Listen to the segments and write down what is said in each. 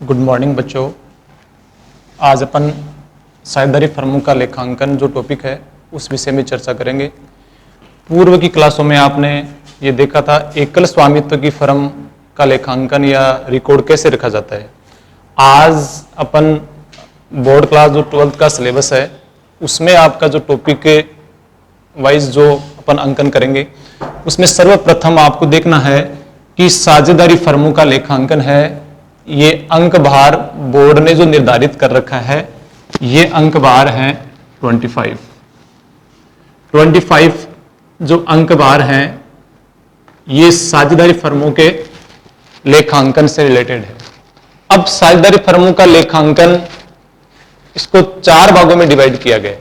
Good morning बच्चों। आज अपन साझेदारी फर्मों का लेखांकन जो टॉपिक है उस विषय में चर्चा करेंगे। पूर्व की क्लासों में आपने ये देखा था एकल स्वामित्व की फर्म का लेखांकन या रिकॉर्ड कैसे रखा जाता है। आज अपन बोर्ड क्लास जो 12th का सिलेबस है उसमें आपका जो टॉपिक वाइज जो अपन अंकन करेंगे उसमें सर्वप्रथम आपको देखना है कि साझेदारी फर्मों का लेखांकन है। ये अंक भार बोर्ड ने जो निर्धारित कर रखा है ये अंक भार है 25 जो अंक भार हैं ये साझेदारी फर्मों के लेखांकन से रिलेटेड है। अब साझेदारी फर्मों का लेखांकन इसको 4 भागों में डिवाइड किया गया,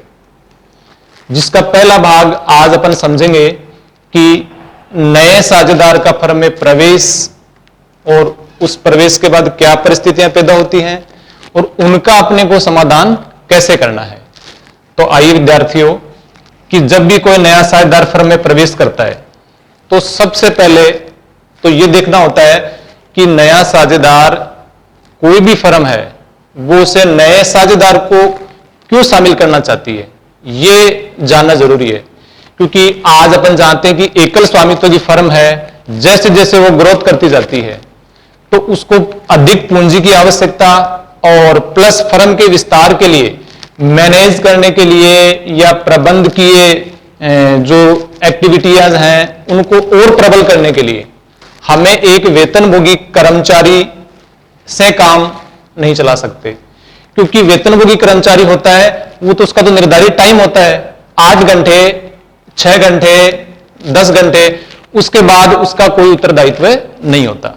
जिसका पहला भाग आज अपन समझेंगे कि नए साझेदार का फर्म में प्रवेश और उस प्रवेश के बाद क्या परिस्थितियां पैदा होती हैं और उनका अपने को समाधान कैसे करना है। तो आइए विद्यार्थियों कि जब भी कोई नया साझेदार फर्म में प्रवेश करता है तो सबसे पहले तो यह देखना होता है कि नया साझेदार कोई भी फर्म है वो उसे नए साझेदार को क्यों शामिल करना चाहती है, ये जानना जरूरी है। क्योंकि आज अपन जानते हैं कि एकल स्वामित्व की फर्म है, जैसे जैसे वो ग्रोथ करती जाती है तो उसको अधिक पूंजी की आवश्यकता और प्लस फर्म के विस्तार के लिए मैनेज करने के लिए या प्रबंध किए जो एक्टिविटीज हैं उनको और प्रबल करने के लिए हमें एक वेतनभोगी कर्मचारी से काम नहीं चला सकते। क्योंकि वेतनभोगी कर्मचारी होता है वो तो उसका तो निर्धारित टाइम होता है 8 घंटे 6 घंटे 10 घंटे, उसके बाद उसका कोई उत्तरदायित्व नहीं होता।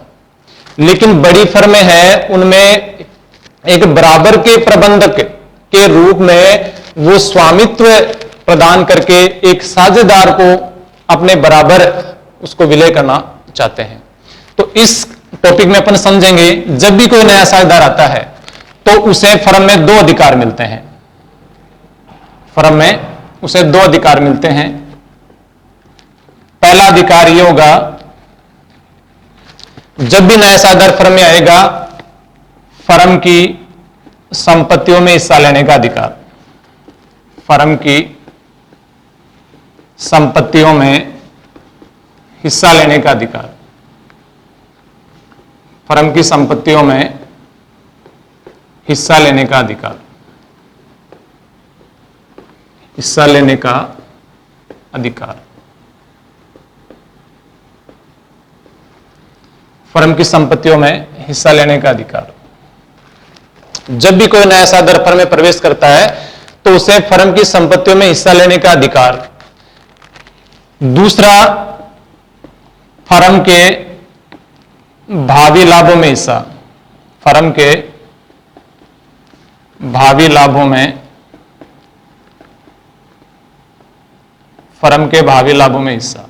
लेकिन बड़ी फर्में हैं उनमें एक बराबर के प्रबंधक के रूप में वो स्वामित्व प्रदान करके एक साझेदार को अपने बराबर उसको विलय करना चाहते हैं। तो इस टॉपिक में अपन समझेंगे जब भी कोई नया साझेदार आता है तो उसे फर्म में 2 अधिकार मिलते हैं। फर्म में उसे 2 अधिकार मिलते हैं। पहला अधिकार यह होगा जब भी नया साझेदार फर्म में आएगा फर्म की संपत्तियों में हिस्सा लेने का अधिकार। फर्म की संपत्तियों में हिस्सा लेने का अधिकार। फर्म की संपत्तियों में हिस्सा लेने का अधिकार। हिस्सा लेने का अधिकार। फर्म की संपत्तियों में हिस्सा लेने का अधिकार। जब भी कोई नया साझेदार फर्म में प्रवेश करता है तो उसे फर्म की संपत्तियों में हिस्सा लेने का अधिकार। दूसरा, फर्म के भावी लाभों में हिस्सा। फर्म के भावी लाभों में फर्म के भावी लाभों में हिस्सा।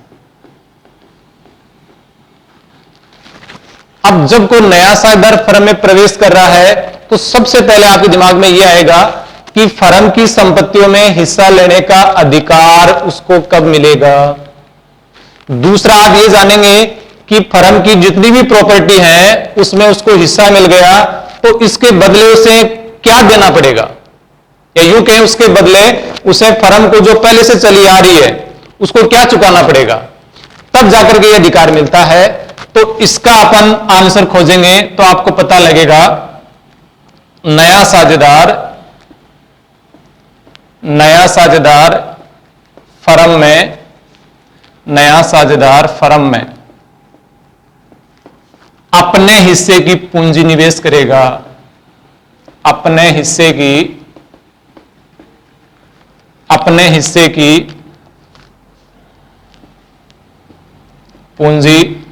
अब जब कोई नया साझेदार फर्म में प्रवेश कर रहा है तो सबसे पहले आपके दिमाग में यह आएगा कि फर्म की संपत्तियों में हिस्सा लेने का अधिकार उसको कब मिलेगा। दूसरा, आप ये जानेंगे कि फर्म की जितनी भी प्रॉपर्टी है उसमें उसको हिस्सा मिल गया तो इसके बदले उसे क्या देना पड़ेगा, या यूं कहें उसके बदले उसे फर्म को जो पहले से चली आ रही है उसको क्या चुकाना पड़ेगा, तब जाकर के यह अधिकार मिलता है। तो इसका अपन आंसर खोजेंगे तो आपको पता लगेगा नया साझेदार फर्म में नया साझेदार फर्म में अपने हिस्से की पूंजी निवेश करेगा। अपने हिस्से की पूंजी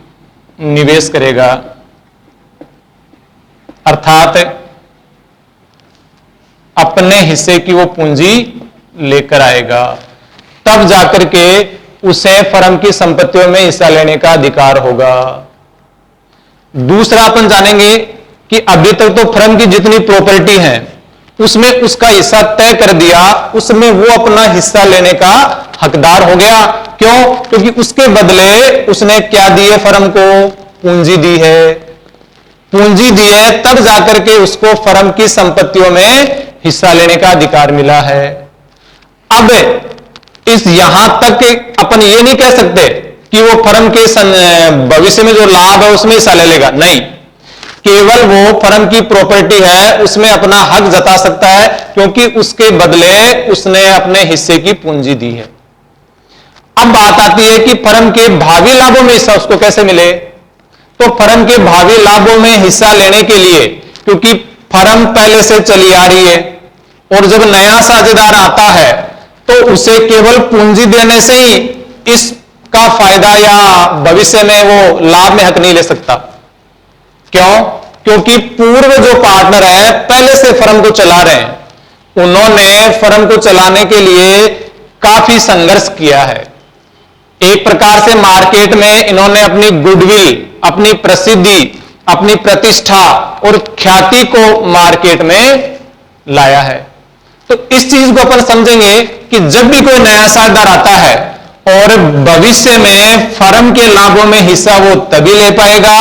निवेश करेगा, अर्थात अपने हिस्से की वो पूंजी लेकर आएगा, तब जाकर के उसे फर्म की संपत्तियों में हिस्सा लेने का अधिकार होगा। दूसरा, अपन जानेंगे कि अभी तक तो फर्म की जितनी प्रॉपर्टी है उसमें उसका हिस्सा तय कर दिया, उसमें वो अपना हिस्सा लेने का हकदार हो गया। क्यों? क्योंकि उसके बदले उसने क्या दिए, फर्म को पूंजी दी है। पूंजी दी है, तब जाकर के उसको फर्म की संपत्तियों में हिस्सा लेने का अधिकार मिला है। अब इस यहां तक अपन ये नहीं कह सकते कि वो फर्म के भविष्य में जो लाभ है उसमें हिस्सा ले लेगा, नहीं, केवल वो फर्म की प्रॉपर्टी है, उसमें अपना हक जता सकता है, क्योंकि उसके बदले उसने अपने हिस्से की पूंजी दी है। अब बात आती है कि फर्म के भावी लाभों में हिस्सा उसको कैसे मिले। तो फर्म के भावी लाभों में हिस्सा लेने के लिए, क्योंकि फर्म पहले से चली आ रही है और जब नया साझेदार आता है तो उसे केवल पूंजी देने से ही इसका फायदा या भविष्य में वो लाभ में हक नहीं ले सकता। क्यों? क्योंकि पूर्व जो पार्टनर है पहले से फर्म को चला रहे हैं, उन्होंने फर्म को चलाने के लिए काफी संघर्ष किया है। एक प्रकार से मार्केट में इन्होंने अपनी गुडविल, अपनी प्रसिद्धि, अपनी प्रतिष्ठा और ख्याति को मार्केट में लाया है। तो इस चीज को अपन समझेंगे कि जब भी कोई नया साझेदार आता है और भविष्य में फर्म के लाभों में हिस्सा वो तभी ले पाएगा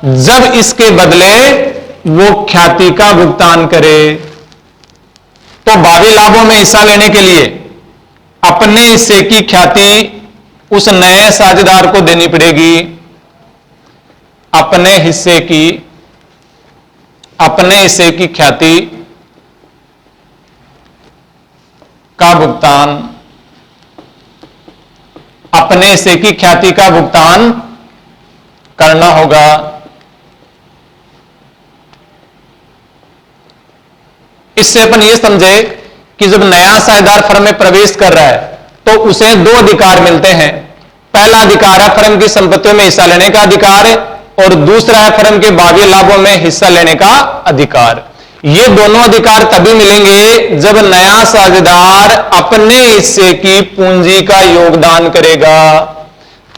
जब इसके बदले वो ख्याति का भुगतान करे। तो भावी लाभों में हिस्सा लेने के लिए अपने हिस्से की ख्याति उस नए साझेदार को देनी पड़ेगी। अपने हिस्से की ख्याति का भुगतान, अपने हिस्से की ख्याति का भुगतान करना होगा। इससे अपन ये समझे कि जब नया साझेदार फर्म में प्रवेश कर रहा है तो उसे दो अधिकार मिलते हैं। पहला अधिकार है फर्म की संपत्तियों में हिस्सा लेने का अधिकार और दूसरा है फर्म के भावी लाभों में हिस्सा लेने का अधिकार। ये दोनों अधिकार तभी मिलेंगे जब नया साझेदार अपने हिस्से की पूंजी का योगदान करेगा,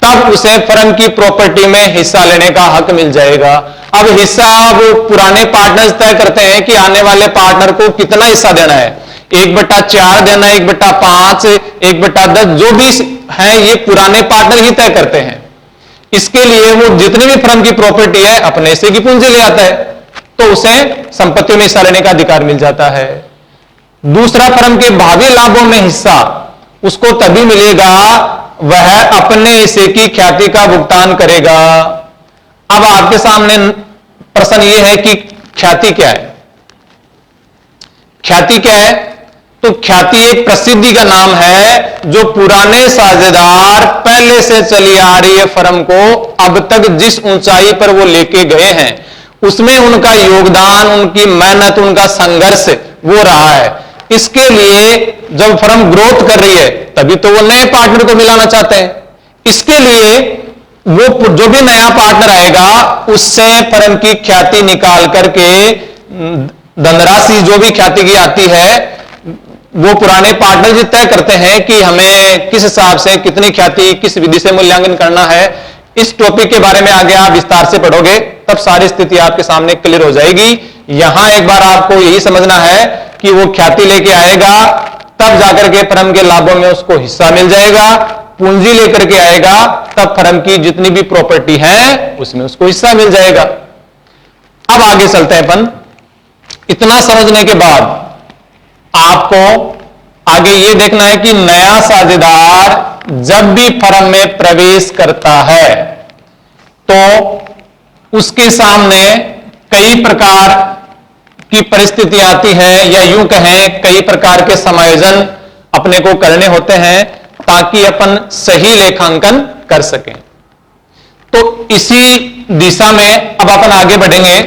तब उसे फर्म की प्रॉपर्टी में हिस्सा लेने का हक मिल जाएगा। अब हिस्सा वो पुराने पार्टनर्स तय करते हैं कि आने वाले पार्टनर को कितना हिस्सा देना है, 1/4 देना है, 1/5, 1/10, जो भी है ये पुराने पार्टनर ही तय करते हैं। इसके लिए वो जितनी भी फर्म की प्रॉपर्टी है अपने हिस्से की पूंजी ले आता है, तो उसे संपत्तियों में हिस्सा लेने का अधिकार मिल जाता है। दूसरा, फर्म के भावी लाभों में हिस्सा उसको तभी मिलेगा वह अपने हिस्से की ख्याति का भुगतान करेगा। अब आपके सामने प्रश्न यह है कि ख्याति क्या है? ख्याति क्या है? तो ख्याति एक प्रसिद्धि का नाम है जो पुराने साझेदार पहले से चली आ रही है फर्म को अब तक जिस ऊंचाई पर वो लेके गए हैं उसमें उनका योगदान, उनकी मेहनत, उनका संघर्ष वो रहा है। इसके लिए जब फर्म ग्रोथ कर रही है तभी तो वो नए पार्टनर को मिलाना चाहते हैं। इसके लिए वो जो भी नया पार्टनर आएगा उससे फर्म की ख्याति निकाल करके धनराशि जो भी ख्याति की आती है वो पुराने पार्टनर जी तय करते हैं कि हमें किस हिसाब से कितनी ख्याति किस विधि से मूल्यांकन करना है। इस टॉपिक के बारे में आगे आप विस्तार से पढ़ोगे तब सारी स्थिति आपके सामने क्लियर हो जाएगी। यहां एक बार आपको यही समझना है कि वो ख्याति लेके आएगा तब जाकर के फर्म के लाभों में उसको हिस्सा मिल जाएगा, पूंजी लेकर के आएगा तब फर्म की जितनी भी प्रॉपर्टी है उसमें उसको हिस्सा मिल जाएगा। अब आगे चलते हैं अपन। इतना समझने के बाद आपको आगे यह देखना है कि नया साझेदार जब भी फर्म में प्रवेश करता है तो उसके सामने कई प्रकार की परिस्थिति आती है, या यूं कहें कई प्रकार के समायोजन अपने को करने होते हैं ताकि अपन सही लेखांकन कर सकें। तो इसी दिशा में अब अपन आगे बढ़ेंगे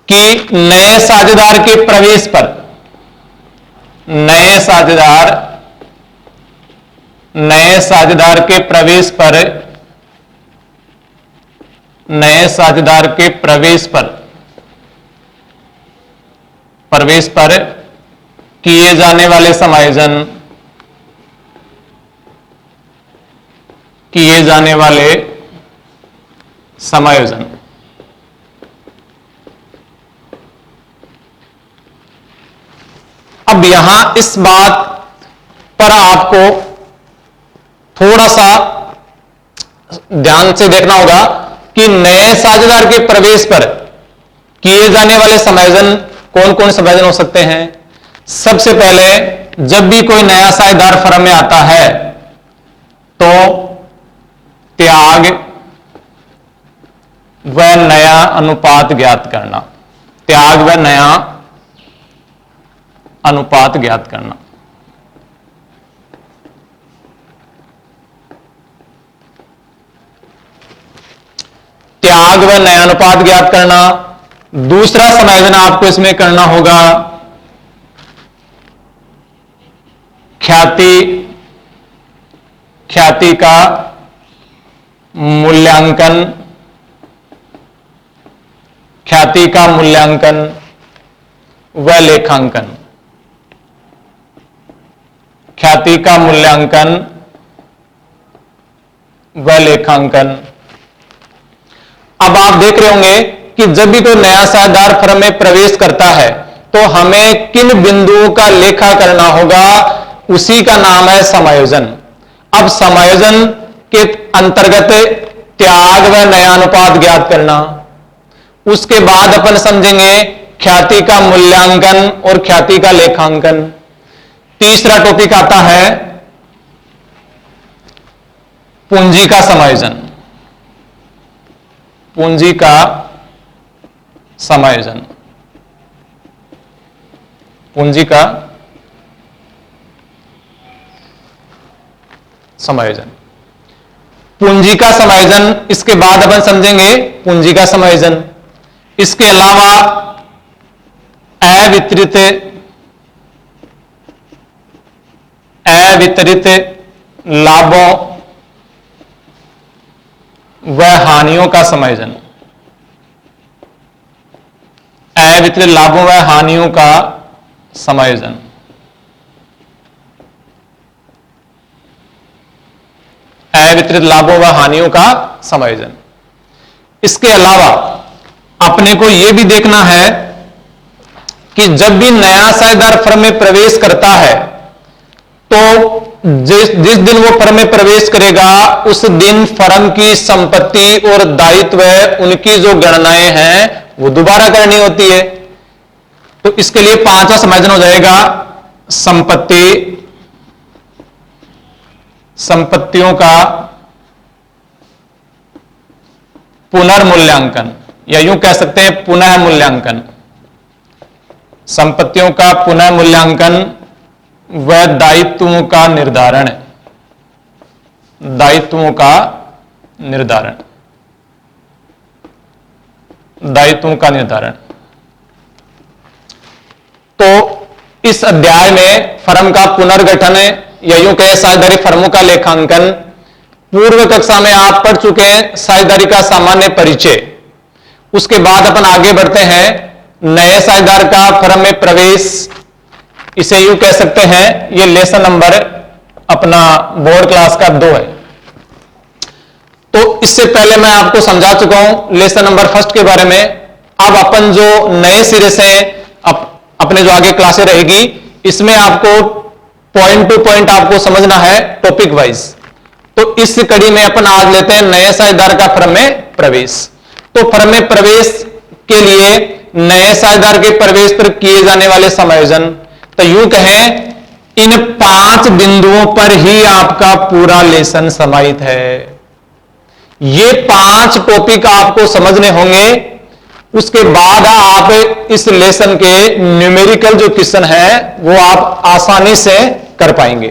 कि नए साझेदार के प्रवेश पर नए साझेदार के प्रवेश पर किए जाने वाले समायोजन, अब यहां इस बात पर आपको थोड़ा सा ध्यान से देखना होगा कि नए साझेदार के प्रवेश पर किए जाने वाले समायोजन कौन कौन समायोजन हो सकते हैं। सबसे पहले जब भी कोई नया साझेदार फर्म में आता है तो त्याग व नया अनुपात ज्ञात करना, त्याग व नया अनुपात ज्ञात करना। त्याग व नया अनुपात ज्ञात करना। दूसरा समायोजन आपको इसमें करना होगा ख्याति का मूल्यांकन, ख्याति का मूल्यांकन व लेखांकन, ख्याति का मूल्यांकन व लेखांकन। अब आप देख रहे होंगे कि जब भी कोई नया साझेदार फर्म में प्रवेश करता है तो हमें किन बिंदुओं का लेखा करना होगा, उसी का नाम है समायोजन। अब समायोजन के अंतर्गत त्याग व नया अनुपात ज्ञात करना, उसके बाद अपन समझेंगे ख्याति का मूल्यांकन और ख्याति का लेखांकन। तीसरा टॉपिक आता है पूंजी का समायोजन, पूंजी का समायोजन, पूंजी का समायोजन, पूंजी का समायोजन। इसके बाद अपन समझेंगे पूंजी का समायोजन। इसके अलावा अवितरित लाभों व हानियों का समायोजन, अवितरित लाभों व हानियों का समायोजन। अवितरित लाभों व हानियों का समायोजन। इसके अलावा अपने को यह भी देखना है कि जब भी नया साझेदार फर्म में प्रवेश करता है तो जिस दिन वो फर्म में प्रवेश करेगा उस दिन फर्म की संपत्ति और दायित्व उनकी जो गणनाएं हैं वो दोबारा करनी होती है। तो इसके लिए पांचवा समायोजन हो जाएगा संपत्तियों का पुनर्मूल्यांकन, या यूं कह सकते हैं पुनः मूल्यांकन। संपत्तियों का पुनः मूल्यांकन व दायित्वों का निर्धारण, दायित्वों का निर्धारण, दायित्वों का निर्धारण। तो इस अध्याय में फर्म का पुनर्गठन या यूं कहे साझेदारी फर्मों का लेखांकन। पूर्व कक्षा में आप पढ़ चुके हैं साझेदारी का सामान्य परिचय। उसके बाद अपन आगे बढ़ते हैं नए साझेदार का फर्म में प्रवेश, इसे यूं कह सकते हैं ये लेसन नंबर अपना बोर्ड क्लास का 2 है। तो इससे पहले मैं आपको समझा चुका हूं लेसन नंबर 1 के बारे में। अब अपन जो नए सिरे से अपने जो आगे क्लासें रहेगी इसमें आपको पॉइंट टू पॉइंट आपको समझना है टॉपिक वाइज। तो इस कड़ी में अपन आज लेते हैं नए साझेदार का फर्म में प्रवेश। तो फर्म में प्रवेश के लिए नए साझेदार के प्रवेश पर किए जाने वाले समायोजन, तो यूं कहें इन 5 बिंदुओं पर ही आपका पूरा लेसन समाहित है। ये 5 टॉपिक आपको समझने होंगे। उसके बाद आप इस लेसन के न्यूमेरिकल जो क्वेश्चन है वो आप आसानी से कर पाएंगे।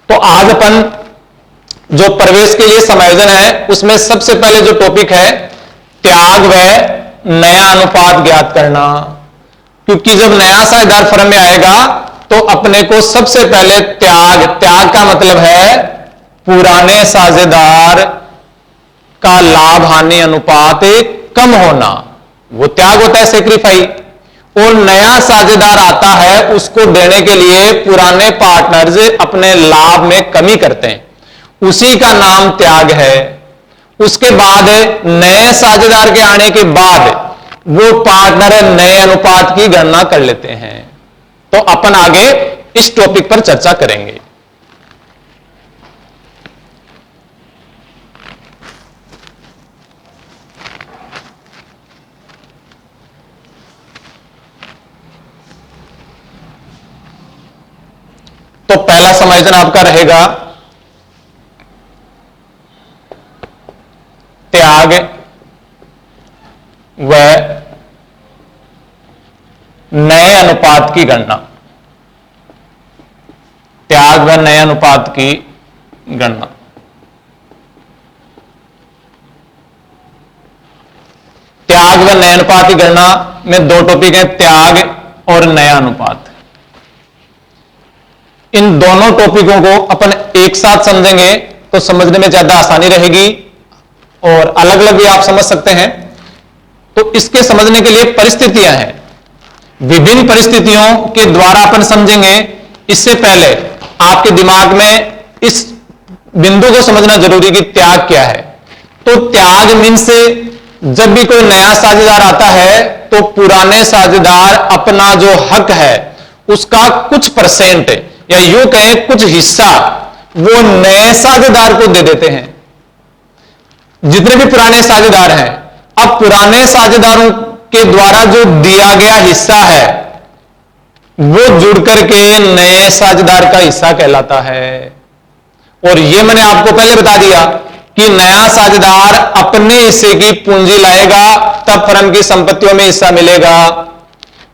तो आज अपन जो प्रवेश के लिए समायोजन है उसमें सबसे पहले जो टॉपिक है त्याग व नया अनुपात ज्ञात करना। क्योंकि जब नया साझेदार फर्म में आएगा तो अपने को सबसे पहले त्याग का मतलब है पुराने साझेदार का लाभ हानि अनुपात कम होना, वो त्याग होता है सेक्रीफाई। और नया साझेदार आता है उसको देने के लिए पुराने पार्टनर्स अपने लाभ में कमी करते हैं, उसी का नाम त्याग है। उसके बाद नए साझेदार के आने के बाद वो पार्टनर नए अनुपात की गणना कर लेते हैं। तो अपन आगे इस टॉपिक पर चर्चा करेंगे। तो पहला समायोजन आपका रहेगा त्याग व नए अनुपात की गणना। त्याग व नए अनुपात की गणना। त्याग व नए अनुपात की गणना में दो टॉपिक हैं, त्याग और नया अनुपात। इन दोनों टॉपिकों को अपन एक साथ समझेंगे तो समझने में ज्यादा आसानी रहेगी, और अलग अलग भी आप समझ सकते हैं। तो इसके समझने के लिए परिस्थितियां हैं, विभिन्न परिस्थितियों के द्वारा अपन समझेंगे। इससे पहले आपके दिमाग में इस बिंदु को समझना जरूरी कि त्याग क्या है। तो त्याग मीन्स जब भी कोई नया साझेदार आता है तो पुराने साझेदार अपना जो हक है उसका कुछ परसेंट या यूं कहें कुछ हिस्सा वो नए साझेदार को दे देते हैं। जितने भी पुराने साझेदार हैं, अब पुराने साझेदारों के द्वारा जो दिया गया हिस्सा है वो जुड़ करके नए साझेदार का हिस्सा कहलाता है। और ये मैंने आपको पहले बता दिया कि नया साझेदार अपने हिस्से की पूंजी लाएगा तब फर्म की संपत्तियों में हिस्सा मिलेगा,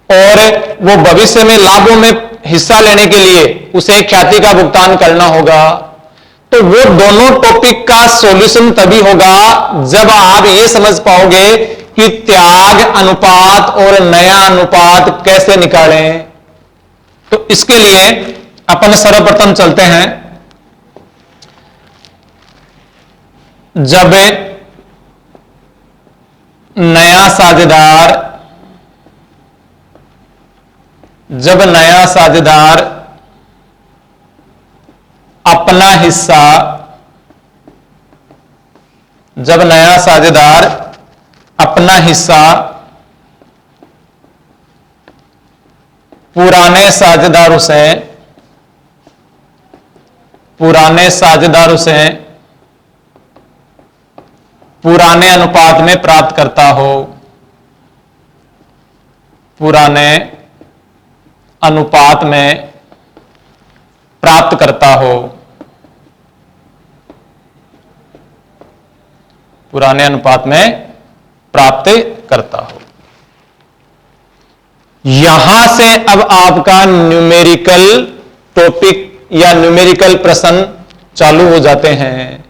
और वो भविष्य में लाभों में हिस्सा लेने के लिए उसे ख्याति का भुगतान करना होगा। तो वो दोनों टॉपिक का सॉल्यूशन तभी होगा जब आप ये समझ पाओगे कि त्याग अनुपात और नया अनुपात कैसे निकालें। तो इसके लिए अपन सर्वप्रथम चलते हैं, जब नया साझेदार अपना हिस्सा, जब नया साझेदार अपना हिस्सा पुराने साझेदारों से पुराने अनुपात में प्राप्त करता हो, पुराने अनुपात में प्राप्त करता हो, पुराने अनुपात में प्राप्त करता हो। यहां से अब आपका न्यूमेरिकल टॉपिक या न्यूमेरिकल प्रश्न चालू हो जाते हैं।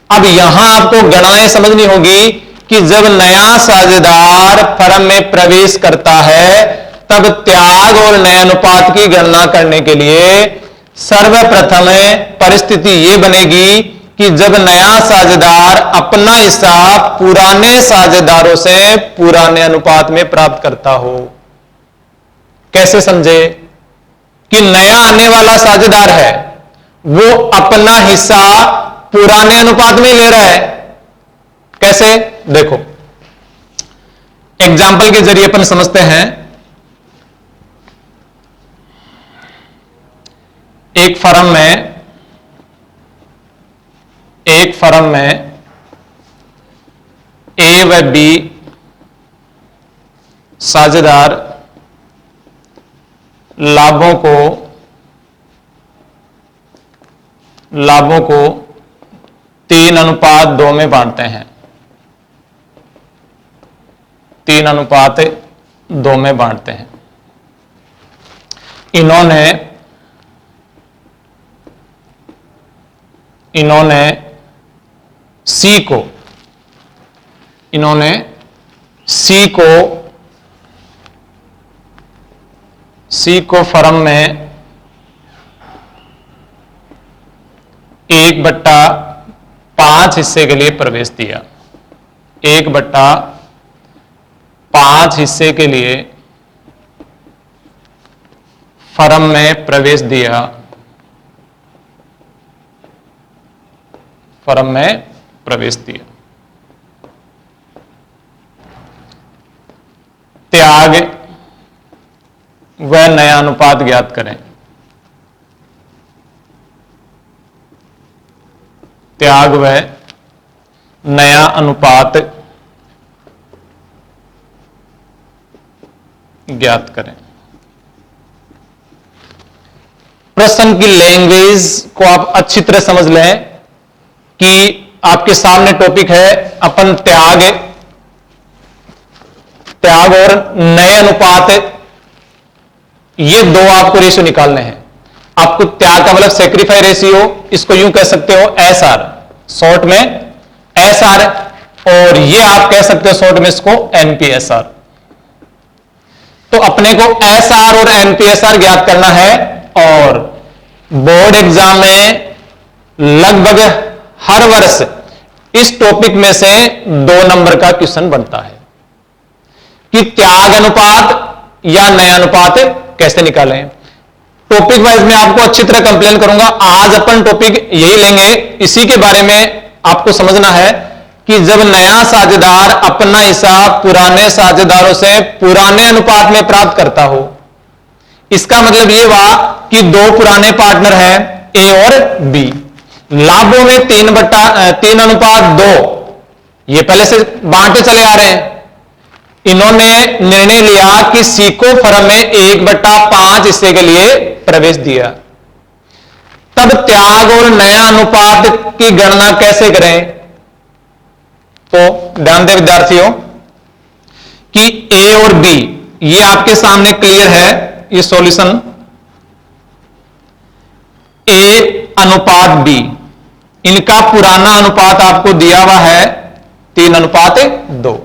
अब यहां आपको गणनाएं समझनी होगी कि जब नया साझेदार फर्म में प्रवेश करता है तब त्याग और नए अनुपात की गणना करने के लिए सर्वप्रथम परिस्थिति यह बनेगी कि जब नया साझेदार अपना हिस्सा पुराने साझेदारों से पुराने अनुपात में प्राप्त करता हो। कैसे समझे कि नया आने वाला साझेदार है वो अपना हिस्सा पुराने अनुपात में ले रहा है। कैसे, देखो एग्जाम्पल के जरिए अपन समझते हैं। एक फर्म में ए व बी साझेदार लाभों को 3:2 में बांटते हैं, 3:2 में बांटते हैं। इन्होंने सी को फर्म में 1/5 हिस्से के लिए प्रवेश दिया। 1/5 हिस्से के लिए फर्म में प्रवेश दिया, फर्म में प्रवेश दिया। त्याग व नया अनुपात ज्ञात करें। त्याग व नया अनुपात ज्ञात करें। प्रश्न की लैंग्वेज को आप अच्छी तरह समझ लें कि आपके सामने टॉपिक है अपन त्याग और नए अनुपात, ये दो आपको रेशियो निकालने हैं। आपको त्याग का मतलब सेक्रीफाई रेशियो, इसको यूं कह सकते हो एसआर, शॉर्ट में एसआर, और ये आप कह सकते हो शॉर्ट में इसको एनपीएसआर। तो अपने को एसआर और एनपीएसआर ज्ञात करना है, और बोर्ड एग्जाम में लगभग हर वर्ष इस टॉपिक में से 2 नंबर का क्वेश्चन बनता है कि त्याग अनुपात या नया अनुपात कैसे निकालें। टॉपिक वाइज में आपको अच्छी तरह कंप्लेन करूंगा। आज अपन टॉपिक यही लेंगे, इसी के बारे में आपको समझना है कि जब नया साझेदार अपना हिसाब पुराने साझेदारों से पुराने अनुपात में प्राप्त करता हो, इसका मतलब यह हुआ कि 2 पुराने पार्टनर हैं ए और बी, लाभों में 3:2 ये पहले से बांटे चले आ रहे हैं। इन्होंने निर्णय लिया कि सी को फर्म में 1/5 हिस्से के लिए प्रवेश दिया। तब त्याग और नया अनुपात की गणना कैसे करें? तो ध्यान दें विद्यार्थियों कि ए और बी ये आपके सामने क्लियर है, ये सॉल्यूशन। ए अनुपात बी, इनका पुराना अनुपात आपको दिया हुआ है 3:2।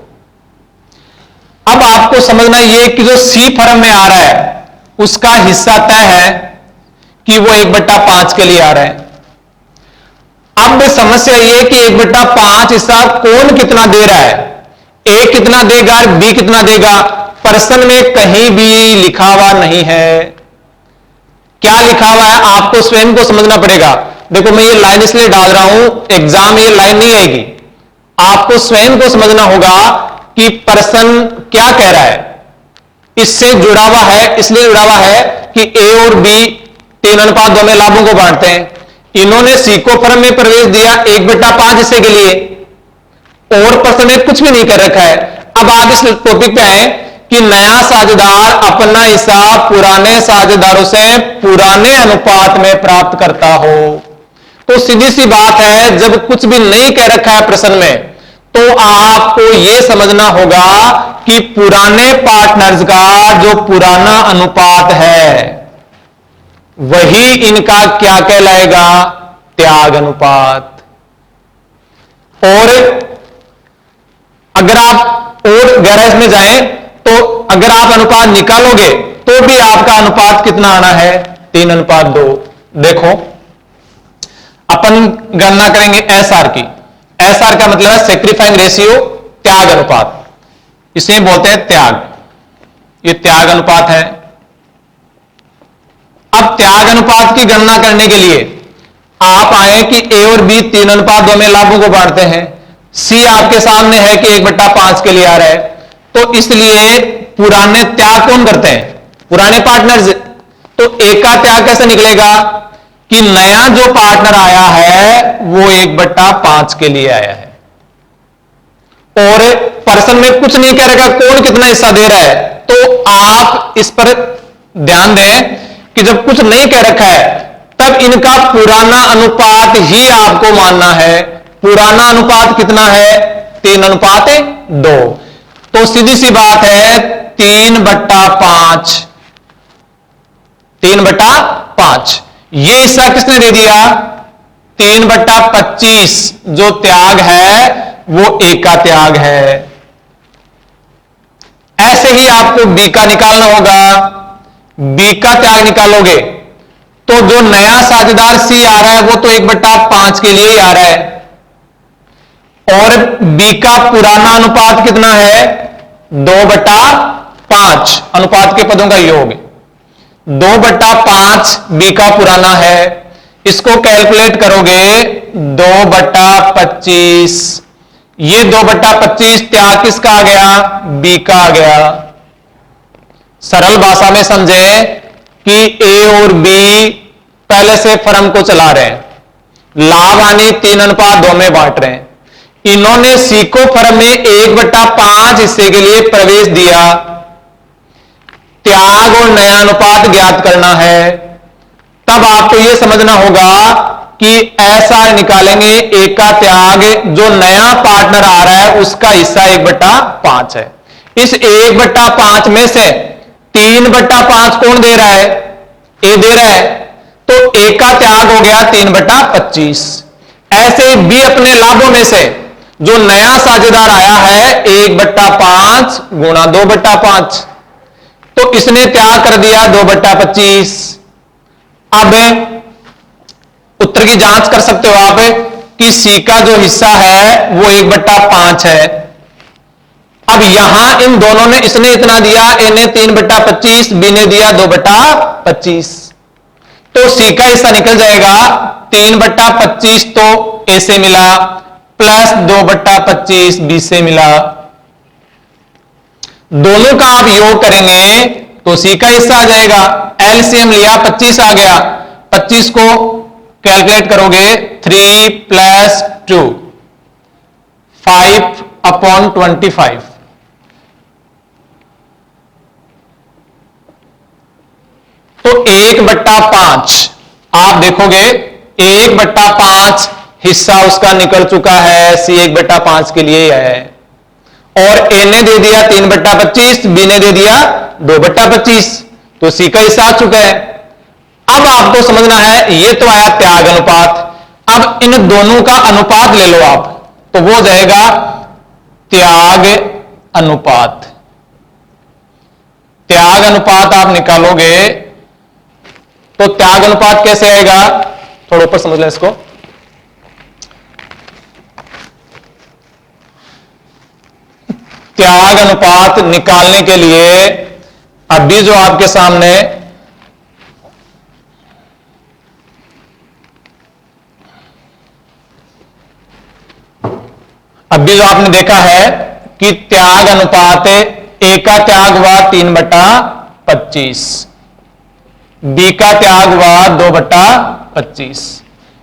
अब आपको समझना यह कि जो सी फर्म में आ रहा है उसका हिस्सा तय है कि वो 1/5 के लिए आ रहा है। अब समस्या यह कि 1/5 हिस्सा कौन कितना दे रहा है, ए कितना देगा और बी कितना देगा, प्रश्न में कहीं भी लिखा हुआ नहीं है। क्या लिखा हुआ है आपको स्वयं को समझना पड़ेगा। देखो मैं ये लाइन इसलिए डाल रहा हूं, एग्जाम में ये लाइन नहीं आएगी, आपको स्वयं को समझना होगा कि प्रश्न क्या कह रहा है। इससे जुड़ा हुआ है, इसलिए जुड़ा हुआ है कि ए और बी 3:2 में लाभों को बांटते हैं। इन्होंने सी को फर्म में प्रवेश दिया 1/5 हिस्से के लिए, और प्रश्न में कुछ भी नहीं कर रखा है। अब आप इस टॉपिक पे आए कि नया साझेदार अपना हिस्सा पुराने साझेदारों से पुराने अनुपात में प्राप्त करता हो, तो सीधी सी बात है जब कुछ भी नहीं कह रखा है प्रश्न में, तो आपको यह समझना होगा कि पुराने पार्टनर्स का जो पुराना अनुपात है वही इनका क्या कहलाएगा, त्याग अनुपात। और अगर आप और गहराई में जाएं तो अगर आप अनुपात निकालोगे तो भी आपका अनुपात कितना आना है, 3:2। देखो अपन गणना करेंगे एसआर की। एसआर का मतलब है सेक्रीफाइंग रेशियो, त्याग अनुपात, इसे बोलते हैं त्याग। ये त्याग अनुपात है। अब त्याग अनुपात की गणना करने के लिए आप आए कि ए और बी 3:2 में लाभों को बांटते हैं, सी आपके सामने है कि 1/5 के लिए आ रहा है, तो इसलिए पुराने त्याग कौन करते हैं, पुराने पार्टनर्स। तो ए का त्याग कैसे निकलेगा कि नया जो पार्टनर आया है वो 1/5 के लिए आया है, और पर्सन में कुछ नहीं कह रखा कौन कितना हिस्सा दे रहा है। तो आप इस पर ध्यान दें कि जब कुछ नहीं कह रखा है तब इनका पुराना अनुपात ही आपको मानना है। पुराना अनुपात कितना है, 3:2। तो सीधी सी बात है 3/5, 3/5 ये हिस्सा किसने दे दिया, 3/25 जो त्याग है वो ए का त्याग है। ऐसे ही आपको बी का निकालना होगा। बी का त्याग निकालोगे तो जो नया साझेदार सी आ रहा है वो तो 1/5 के लिए ही आ रहा है, और बी का पुराना अनुपात कितना है, 2/5, अनुपात के पदों का योग 2/5 बी का पुराना है। इसको कैलकुलेट करोगे 2/25, ये 2/25 त्याग किसका आ गया, बी का आ गया। सरल भाषा में समझें कि ए और बी पहले से फर्म को चला रहे हैं, लाभ हानि 3:2 में बांट रहे हैं। इन्होंने सी को फर्म में 1/5 हिस्से के लिए प्रवेश दिया। त्याग और नया अनुपात ज्ञात करना है, तब आपको यह समझना होगा कि ऐसा निकालेंगे ए का त्याग, जो नया पार्टनर आ रहा है उसका हिस्सा 1/5 है। इस 1/5 में से 3/5 कौन दे रहा है? ए दे रहा है, तो ए का त्याग हो गया 3/25। ऐसे बी अपने लाभों में से जो नया साझेदार आया है 1/5 गुणा 2/5, तो इसने त्याग कर दिया 2/25। अब उत्तर की जांच कर सकते हो आप कि सी का जो हिस्सा है वो 1/5 है। अब यहां इन दोनों ने, इसने इतना दिया, ए ने 3/25, बी ने दिया 2/25, तो सी का हिस्सा निकल जाएगा 3/25 तो ए से मिला, प्लस 2/25 बी से मिला। दोनों का आप योग करेंगे तो सी का हिस्सा आ जाएगा। एलसीएम लिया 25 आ गया, 25 को कैलकुलेट करोगे 3 + 2 5/25, तो 1/5 आप देखोगे 1/5 हिस्सा उसका निकल चुका है, सी 1/5 के लिए है। और ए ने दे दिया 3/25, बी ने दे दिया 2/25, तो सी का हिस्सा आ चुका है। अब आपको समझना है, ये तो आया त्याग अनुपात। अब इन दोनों का अनुपात ले लो आप, तो वो हो जाएगा त्याग अनुपात। त्याग अनुपात आप निकालोगे तो त्याग अनुपात कैसे आएगा? थोड़ा ऊपर समझ लें इसको। त्याग अनुपात निकालने के लिए अभी जो आपके सामने अभी जो आपने देखा है कि त्याग अनुपात ए का त्याग हुआ 3/25, बी का त्याग हुआ 2/25,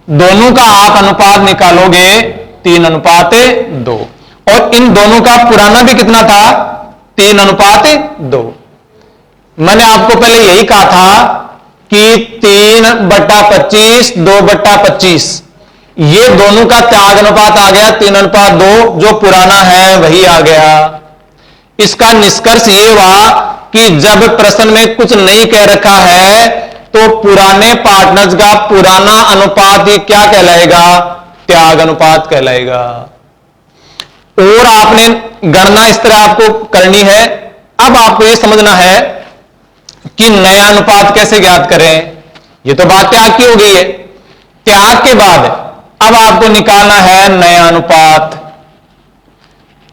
दोनों का आप अनुपात निकालोगे 3/2, और इन दोनों का पुराना भी कितना था? 3/2। मैंने आपको पहले यही कहा था कि 3/25 2/25, ये दोनों का त्याग अनुपात आ गया 3/2, जो पुराना है वही आ गया। इसका निष्कर्ष ये हुआ कि जब प्रश्न में कुछ नहीं कह रखा है तो पुराने पार्टनर्स का पुराना अनुपात ही क्या कहलाएगा? त्याग अनुपात कहलाएगा। और आपने गणना इस तरह आपको करनी है। अब आपको यह समझना है कि नया अनुपात कैसे ज्ञात करें। यह तो बात त्याग की हो गई है। त्याग के बाद अब आपको निकालना है नया अनुपात।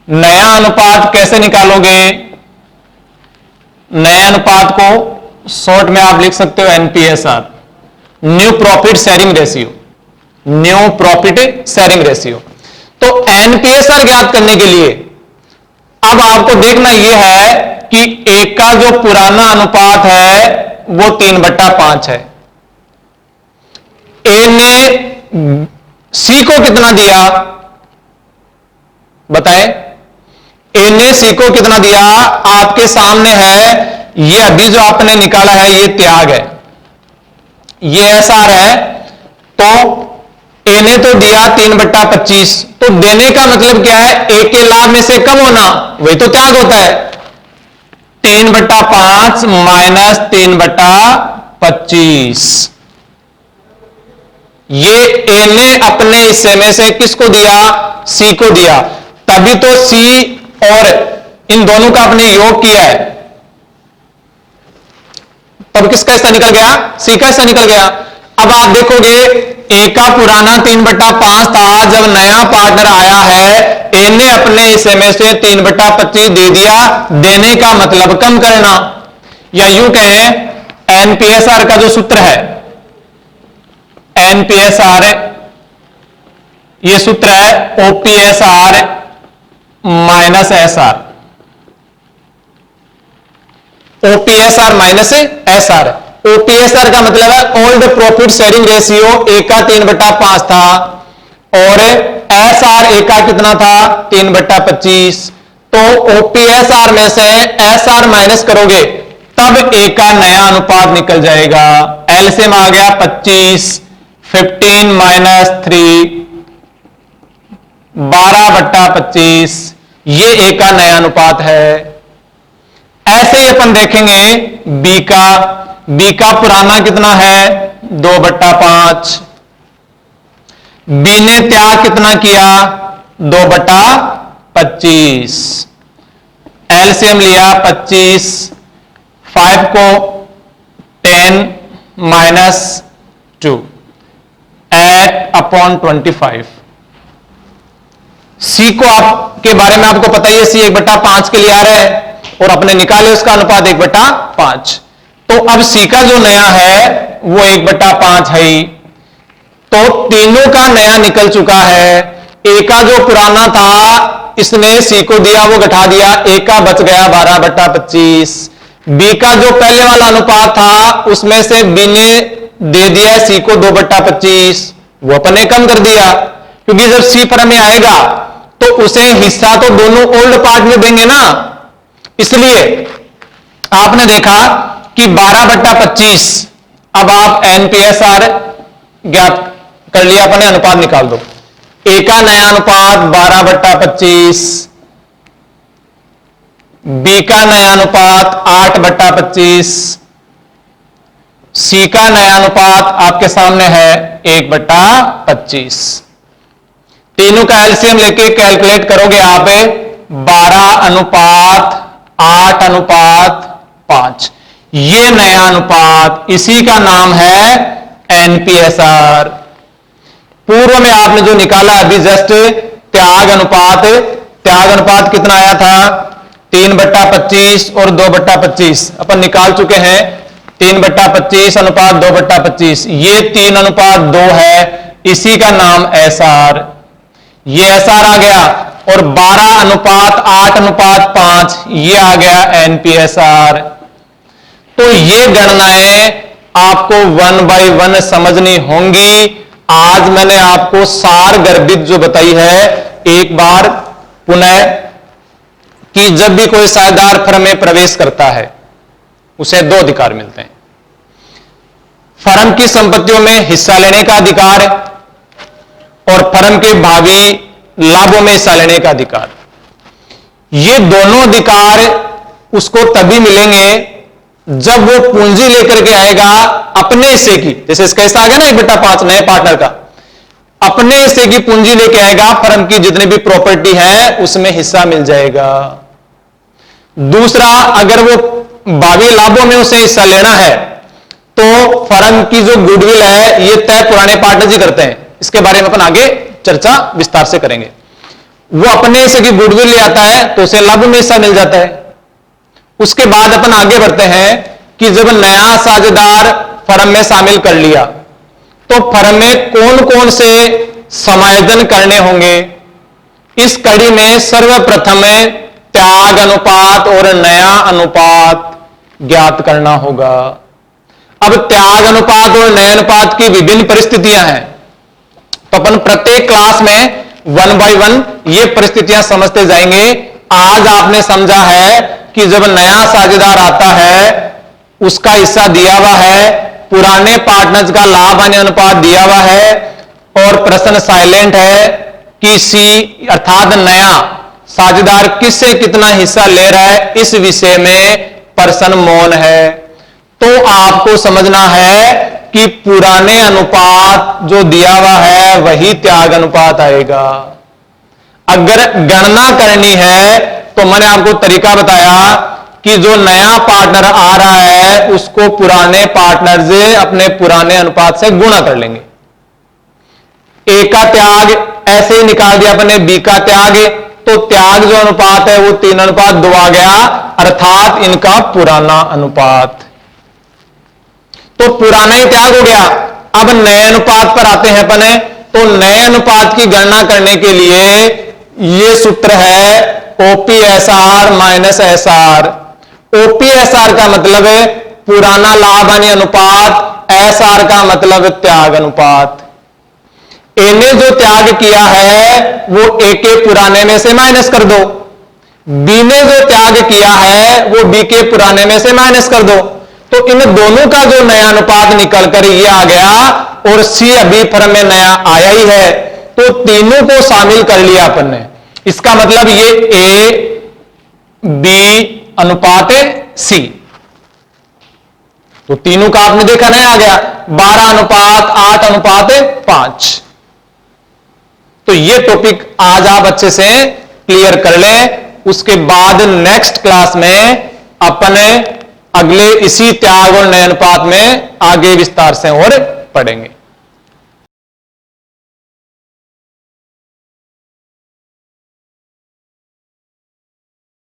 नया अनुपात कैसे निकालोगे? नया अनुपात को शॉर्ट में आप लिख सकते हो NPSR, new profit sharing ratio. New profit sharing ratio. तो NPSR ज्ञात करने के लिए अब आपको देखना यह है कि एक का जो पुराना अनुपात है वो 3/5 है। ए ने सी को कितना दिया बताएं? ए ने सी को कितना दिया? आपके सामने है, ये अभी जो आपने निकाला है ये त्याग है, ये एसआर है। तो ए ने तो दिया 3/25, तो देने का मतलब क्या है? ए के लाभ में से कम होना, वही तो त्याग होता है। 3/5 माइनस 3/25, ये ए ने अपने हिस्से में से किसको दिया? सी को दिया। तभी तो सी और इन दोनों का आपने योग किया है, तब किसका हिस्सा निकल गया? सी का हिस्सा निकल गया। अब आप देखोगे ए का पुराना 3/5 था, जब नया पार्टनर आया है ए ने अपने हिस्से में से 3/25 दे दिया। देने का मतलब कम करना, या यूं कहें NPSR का जो सूत्र है, NPSR ये सूत्र है OPSR minus SR। OPSR minus SR। OPSR का मतलब है ओल्ड प्रॉफिट शेयरिंग रेशियो। ए का 3/5 था और SR ए का कितना था? 3/25। तो OPSR में से SR माइनस करोगे तब ए का नया अनुपात निकल जाएगा। एलसीएम आ गया 25, 15 माइनस 3, 12/25, ये ए का नया अनुपात है। ऐसे ही अपन देखेंगे बी का पुराना कितना है 2/5। बी ने त्याग कितना किया 2/25। एलसीएम लिया 25, 5 को 10 माइनस 2, 8/25। सी को आपके बारे में आपको पता ही है, सी 1/5 के लिए आ रहा है और अपने निकाले उसका अनुपात 1/5। तो अब सी का जो नया है वो 1/5 है ही। तो तीनों का नया निकल चुका है। ए का जो पुराना था इसने सी को दिया, वो घटा दिया, ए का बच गया 12/25। बी का जो पहले वाला अनुपात था उसमें से बी ने दे दिया सी को 2/25, वो अपने कम कर दिया, क्योंकि जब सी फर्म में आएगा तो उसे हिस्सा तो दोनों ओल्ड पार्ट में देंगे ना। इसलिए आपने देखा कि 12/25, अब आप एनपीएसआर ज्ञात कर लिया, अपने अनुपात निकाल दो। ए का नया अनुपात 12/25, बी का नया अनुपात 8/25, सी का नया अनुपात आपके सामने है 1/25। तीनों का एलसीएम लेके कैलकुलेट करोगे आप 12:8:5। ये नया अनुपात, इसी का नाम है एनपीएसआर। पूर्व में आपने जो निकाला अभी जस्ट त्याग अनुपात कितना आया था 3/25 और 2/25 अपन निकाल चुके हैं। 3/25 अनुपात 2/25, ये 3:2 है, इसी का नाम एसआर। ये एसआर आ गया। और 12:8:5 ये आ गया एनपीएसआर। तो ये गणनाएं आपको 1 बाय 1 समझनी होंगी। आज मैंने आपको सार गर्भित जो बताई है एक बार पुनः, कि जब भी कोई साझेदार फर्म में प्रवेश करता है उसे 2 अधिकार मिलते हैं। फर्म की संपत्तियों में हिस्सा लेने का अधिकार और फर्म के भावी लाभों में हिस्सा लेने का अधिकार। ये दोनों अधिकार उसको तभी मिलेंगे जब वो पूंजी लेकर के आएगा अपने हिस्से की। जैसे इसका हिस्सा आ गया ना 1/5 नए पार्टनर का, अपने हिस्से की पूंजी लेके आएगा, फर्म की जितनी भी प्रॉपर्टी है उसमें हिस्सा मिल जाएगा। दूसरा, अगर वो भावी लाभों में उसे हिस्सा लेना है तो फर्म की जो गुडविल है ये तय पुराने पार्टनर जी करते हैं। इसके बारे में अपन आगे चर्चा विस्तार से करेंगे। वो अपने हिस्से की गुडविल ले आता है तो उसे लाभ में हिस्सा मिल जाता है। उसके बाद अपन आगे बढ़ते हैं कि जब नया साझेदार फर्म में शामिल कर लिया तो फर्म में कौन कौन से समायोजन करने होंगे। इस कड़ी में सर्वप्रथम त्याग अनुपात और नया अनुपात ज्ञात करना होगा। अब त्याग अनुपात और नए अनुपात की विभिन्न परिस्थितियां हैं, तो अपन प्रत्येक क्लास में 1 बाय 1 ये परिस्थितियां समझते जाएंगे। आज आपने समझा है कि जब नया साझेदार आता है उसका हिस्सा दिया हुआ है, पुराने पार्टनर्स का लाभ हानि अनुपात दिया हुआ है और प्रश्न साइलेंट है कि सी अर्थात नया साझेदार किससे कितना हिस्सा ले रहा है, इस विषय में प्रश्न मौन है। तो आपको समझना है कि पुराने अनुपात जो दिया हुआ है वही त्याग अनुपात आएगा। अगर गणना करनी है तो मैंने आपको तरीका बताया कि जो नया पार्टनर आ रहा है उसको पुराने पार्टनर से अपने पुराने अनुपात से गुणा कर लेंगे। ए का त्याग ऐसे ही निकाल दिया अपने, बी का त्याग, तो त्याग जो अनुपात है वो 3:2 आ गया, अर्थात इनका पुराना अनुपात। तो पुराना ही त्याग हो गया। अब नए अनुपात पर आते हैं अपने। तो नए अनुपात की गणना करने के लिए ये सूत्र है ओपीएसआर माइनस एसआर। ओपीएसआर का मतलब है पुराना लाभ हानि अनुपात, एसआर का मतलब त्याग अनुपात। ए ने जो त्याग किया है वो ए के पुराने में से माइनस कर दो, बी ने जो त्याग किया है वो बी के पुराने में से माइनस कर दो, तो इन दोनों का जो नया अनुपात निकल कर ये आ गया, और सी अभी फर्म में नया आया ही है, तो तीनों को शामिल कर लिया अपन ने। इसका मतलब ये ए बी अनुपात सी, तो तीनों का आपने देखा नया आ गया 12 अनुपात 8 अनुपात 5। तो ये टॉपिक आज आप अच्छे से क्लियर कर लें, उसके बाद नेक्स्ट क्लास में अपने अगले इसी त्याग और नए अनुपात में आगे विस्तार से और पढ़ेंगे।